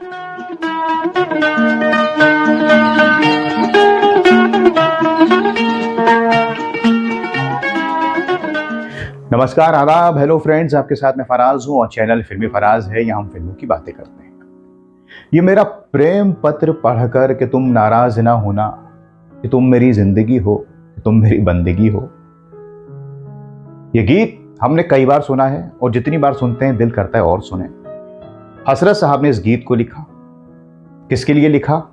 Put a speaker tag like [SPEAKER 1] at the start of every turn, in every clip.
[SPEAKER 1] नमस्कार, आदाब, hello friends. आपके साथ मैं फराज हूं और चैनल फिल्मी फराज है। यहाँ हम फिल्मों की बातें करते हैं। ये मेरा प्रेम पत्र पढ़कर कि तुम नाराज ना होना, कि तुम मेरी जिंदगी हो, कि तुम मेरी बंदगी हो। ये गीत हमने कई बार सुना है और जितनी बार सुनते हैं दिल करता है और सुने। हसरत साहब ने इस गीत को लिखा। किसके लिए लिखा?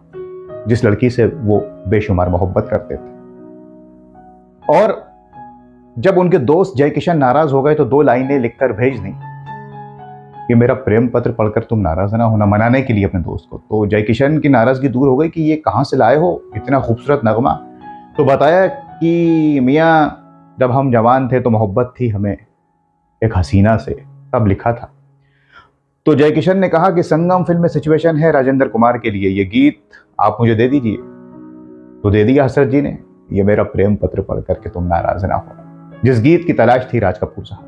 [SPEAKER 1] जिस लड़की से वो बेशुमार मोहब्बत करते थे। और जब उनके दोस्त जय किशन नाराज हो गए तो दो लाइनें लिखकर भेज दी, ये मेरा प्रेम पत्र पढ़कर तुम नाराज ना होना, मनाने के लिए अपने दोस्त को। तो जय किशन की नाराजगी दूर हो गई कि ये कहाँ से लाए हो इतना खूबसूरत नगमा। तो बताया कि मियाँ, जब हम जवान थे तो मोहब्बत थी हमें एक हसीना से, तब लिखा था। तो जय किशन ने कहा कि संगम फिल्म में सिचुएशन है राजेंद्र कुमार के लिए, ये गीत आप मुझे दे दीजिए। तो दे दिया हसरत जी ने, ये मेरा प्रेम पत्र पढ़ करके तुम नाराज ना होना, जिस गीत की तलाश थी राज कपूर साहब।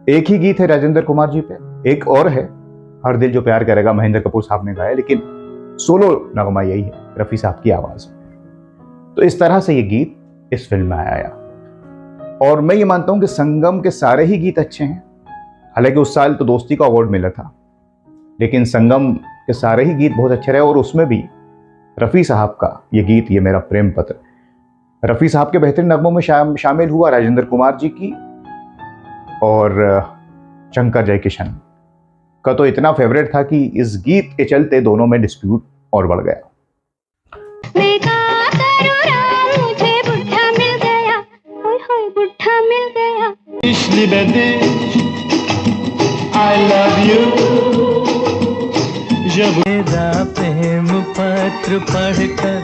[SPEAKER 1] एक ही गीत है राजेंद्र कुमार जी पे, एक और है हर दिल जो प्यार करेगा, महेंद्र कपूर साहब ने गाया, लेकिन सोलो नगमा यही है, रफी साहब की आवाज में। तो इस तरह से ये गीत इस फिल्म में आया। और मैं ये मानता हूं कि संगम के सारे ही गीत अच्छे हैं। हालांकि उस साल तो दोस्ती का अवार्ड मिला था, लेकिन संगम के सारे ही गीत बहुत अच्छे रहे। और उसमें भी रफी साहब का ये गीत, ये मेरा प्रेम पत्र, रफी साहब के बेहतरीन नगमों में शामिल हुआ। राजेंद्र कुमार जी की और शंकर जयकिशन का तो इतना फेवरेट था कि इस गीत के चलते दोनों में डिस्प्यूट और बढ़ गया।
[SPEAKER 2] I love you। जब मेरा प्रेम पत्र पढ़कर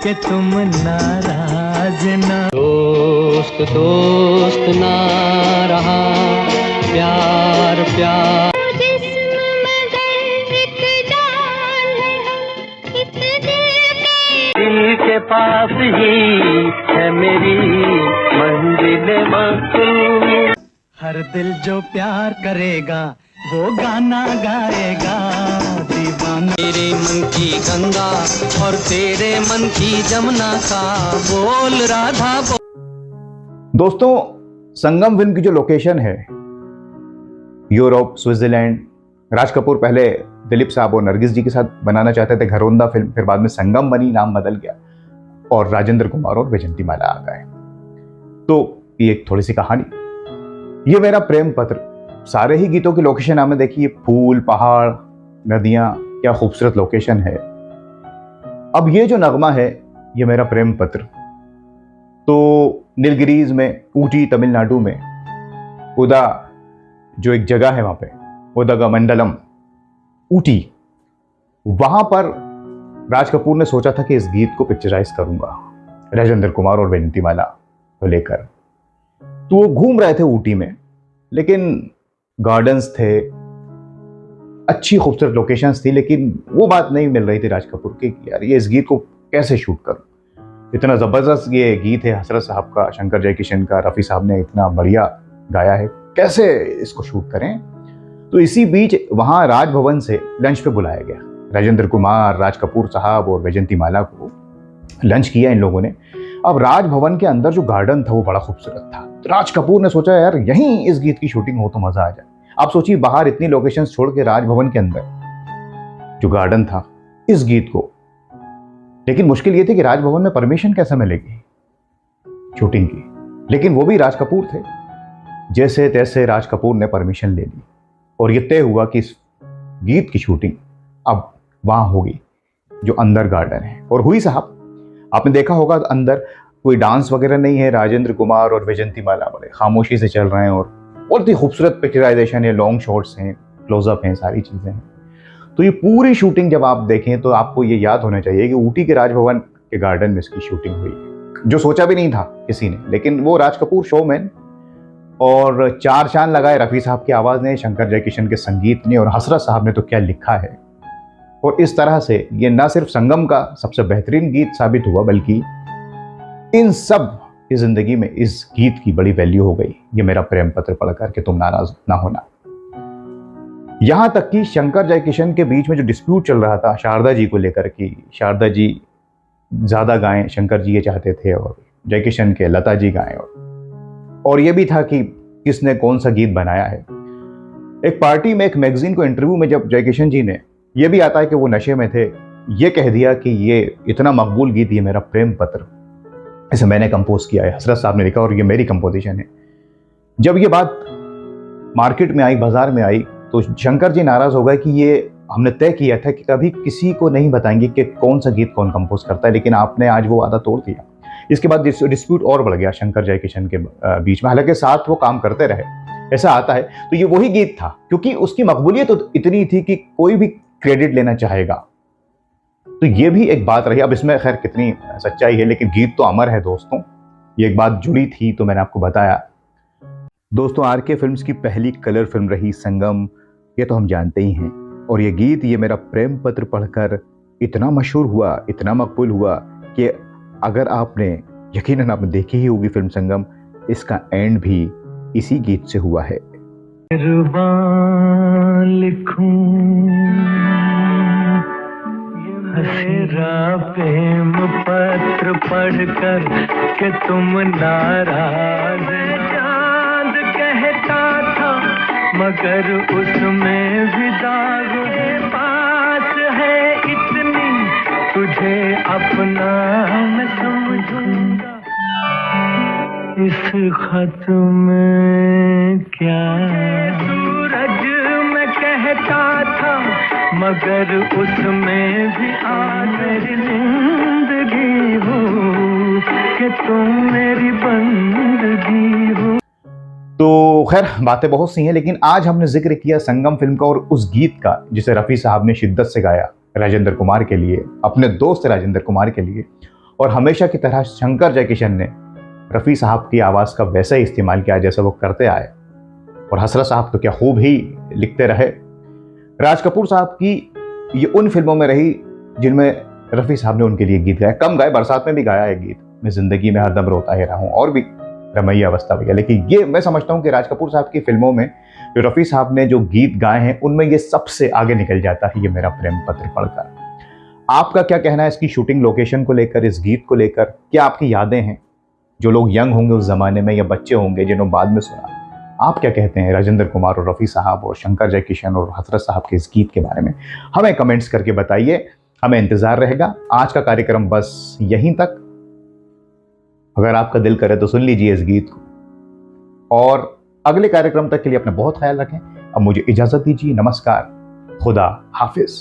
[SPEAKER 2] कि तुम नाराज ना, दोस्त दोस्त ना रहा, प्यार प्यार जिस्म मगर एक जान है, दिल के पास ही है मेरी मंजिल मकसूद। हर दिल जो प्यार करेगा वो गाना गाएगा दीवाना। मेरे मन की गंगा और तेरे मन की जमुना का बोल राधा बोल।
[SPEAKER 1] दोस्तों, संगम फिल्म की जो लोकेशन है, यूरोप, स्विट्जरलैंड। राज कपूर पहले दिलीप साहब और नरगिस जी के साथ बनाना चाहते थे घरौंदा फिल्म, फिर बाद में संगम बनी, नाम बदल गया और राजेंद्र कुमार और वैजंती माला आ गए। तो ये एक थोड़ी सी कहानी। ये मेरा प्रेम पत्र, सारे ही गीतों की लोकेशन आपने देखी, फूल, पहाड़, नदियां, क्या खूबसूरत लोकेशन है। अब ये जो नगमा है, ये मेरा प्रेम पत्र, तो नीलगिरीज में, ऊटी तमिलनाडु में, उदा जो एक जगह है वहां पे, उदगमंडलम, ऊटी, वहां पर राज कपूर ने सोचा था कि इस गीत को पिक्चराइज करूंगा राजेंद्र कुमार और वैजंती माला को लेकर। तो वो घूम रहे थे ऊटी में, लेकिन गार्डन्स थे, अच्छी खूबसूरत लोकेशंस थी, लेकिन वो बात नहीं मिल रही थी राज कपूर की कि यार ये इस गीत को कैसे शूट करूं। इतना ज़बरदस्त ये गीत है हसरत साहब का, शंकर जयकिशन का, रफ़ी साहब ने इतना बढ़िया गाया है, कैसे इसको शूट करें। तो इसी बीच वहाँ राजभवन से लंच पे बुलाया गया राजेंद्र कुमार, राज कपूर साहब और वैजंती माला को। लंच किया इन लोगों ने। अब राजभवन के अंदर जो गार्डन था वो बड़ा खूबसूरत था। तो राज कपूर ने सोचा यार यहीं इस गीत की शूटिंग हो तो मजा आ जाए। आप सोचिए, बाहर इतनी लोकेशंस छोड़ के राजभवन के अंदर जो गार्डन था, इस गीत को। लेकिन मुश्किल ये थी कि राजभवन में परमिशन कैसे मिलेगी शूटिंग की, लेकिन वो भी राज कपूर थे। जैसे तैसे राज कपूर ने परमिशन ले ली और ये तय हुआ कि इस गीत की शूटिंग अब वहां होगी जो अंदर गार्डन है। और हुई साहब। आपने देखा होगा अंदर कोई डांस वगैरह नहीं है, राजेंद्र कुमार और वैजंती माला बड़े खामोशी से चल रहे हैं और बहुत ही खूबसूरत पिक्चराइजेशन है, लॉन्ग शॉट्स हैं, क्लोजअप हैं, सारी चीज़ें हैं। तो ये पूरी शूटिंग जब आप देखें तो आपको ये याद होना चाहिए कि ऊटी के राजभवन के गार्डन में इसकी शूटिंग हुई है, जो सोचा भी नहीं था किसी ने। लेकिन वो राज कपूर शोमैन, और चार चांद लगाए रफ़ी साहब की आवाज़ ने, शंकर जयकिशन के संगीत ने, और हसरत साहब ने तो क्या लिखा है। और इस तरह से ये ना सिर्फ संगम का सबसे बेहतरीन गीत साबित हुआ, बल्कि इन सब की जिंदगी में इस गीत की बड़ी वैल्यू हो गई। ये मेरा प्रेम पत्र पढ़कर कि तुम नाराज ना होना। यहाँ तक कि शंकर जयकिशन के बीच में जो डिस्प्यूट चल रहा था शारदा जी को लेकर कि शारदा जी ज़्यादा गाएं, शंकर जी ये चाहते थे, और जयकिशन के लता जी गाएं, और ये भी था कि किसने कौन सा गीत बनाया है। एक पार्टी में, एक मैगजीन को इंटरव्यू में जब जयकिशन जी ने, ये भी आता है कि वो नशे में थे, ये कह दिया कि ये इतना मकबूल गीत, ये मेरा प्रेम पत्र, इसे मैंने कंपोज किया है, हसरत साहब ने लिखा और ये मेरी कंपोजिशन है। जब ये बात मार्केट में आई, बाजार में आई, तो शंकर जी नाराज हो गए कि ये हमने तय किया था कि कभी किसी को नहीं बताएंगे कि कौन सा गीत कौन कंपोज करता है, लेकिन आपने आज वो वादा तोड़ दिया। इसके बाद डिस्प्यूट और बढ़ गया शंकर जयकिशन के बीच में, हालांकि साथ वो काम करते रहे, ऐसा आता है। तो ये वही गीत था, क्योंकि उसकी मकबूलियत तो इतनी थी कि कोई भी क्रेडिट लेना चाहेगा। तो ये भी एक बात रही। अब इसमें खैर कितनी सच्चाई है, लेकिन गीत तो अमर है दोस्तों। ये एक बात जुड़ी थी तो मैंने आपको बताया। दोस्तों, आरके फिल्म्स की पहली कलर फिल्म रही संगम, ये तो हम जानते ही हैं। और ये गीत, ये मेरा प्रेम पत्र पढ़कर इतना मशहूर हुआ, इतना मकबूल हुआ कि अगर आपने, यकीनन आपने देखी ही होगी फिल्म संगम, इसका एंड भी इसी गीत से हुआ है।
[SPEAKER 2] मेरा प्रेम पत्र पढ़कर कि तुम नाराज, चांद कहता था मगर उसमें भी दाग है, पास है इतनी तुझे अपना मैं समझूंगा, इस खत में क्या सूरज मैं कहता था मगर उसमें भी आज जिंदगी हो कि तुम मेरी बंदगी हो।
[SPEAKER 1] तो खैर बातें बहुत सी हैं, लेकिन आज हमने जिक्र किया संगम फिल्म का और उस गीत का जिसे रफ़ी साहब ने शिद्दत से गाया राजेंद्र कुमार के लिए, अपने दोस्त राजेंद्र कुमार के लिए। और हमेशा की तरह शंकर जयकिशन ने रफ़ी साहब की आवाज़ का वैसा ही इस्तेमाल किया जैसा वो करते आए, और हसरत साहब तो क्या खूब ही लिखते रहे। राज कपूर साहब की ये उन फिल्मों में रही जिनमें रफ़ी साहब ने उनके लिए गीत गाए, कम गाए, बरसात में भी गाया है गीत, मैं ज़िंदगी में हरदम रोता ही रहा हूँ, और भी रमैया अवस्था भैया। लेकिन ये मैं समझता हूँ कि राज कपूर साहब की फिल्मों में जो रफ़ी साहब ने जो गीत गाए हैं, उनमें ये सबसे आगे निकल जाता है, ये मेरा प्रेम पत्र पढ़कर। आपका क्या कहना है इसकी शूटिंग लोकेशन को लेकर, इस गीत को लेकर? क्या आपकी यादें हैं? जो लोग यंग होंगे उस ज़माने में, या बच्चे होंगे जिन्होंने बाद में सुना, आप क्या कहते हैं राजेंद्र कुमार और रफ़ी साहब और शंकर जयकिशन और हसरत साहब के इस गीत के बारे में? हमें कमेंट्स करके बताइए, हमें इंतज़ार रहेगा। आज का कार्यक्रम बस यहीं तक। अगर आपका दिल करे तो सुन लीजिए इस गीत को, और अगले कार्यक्रम तक के लिए अपना बहुत ख्याल रखें। अब मुझे इजाज़त दीजिए। नमस्कार, खुदा हाफिज़।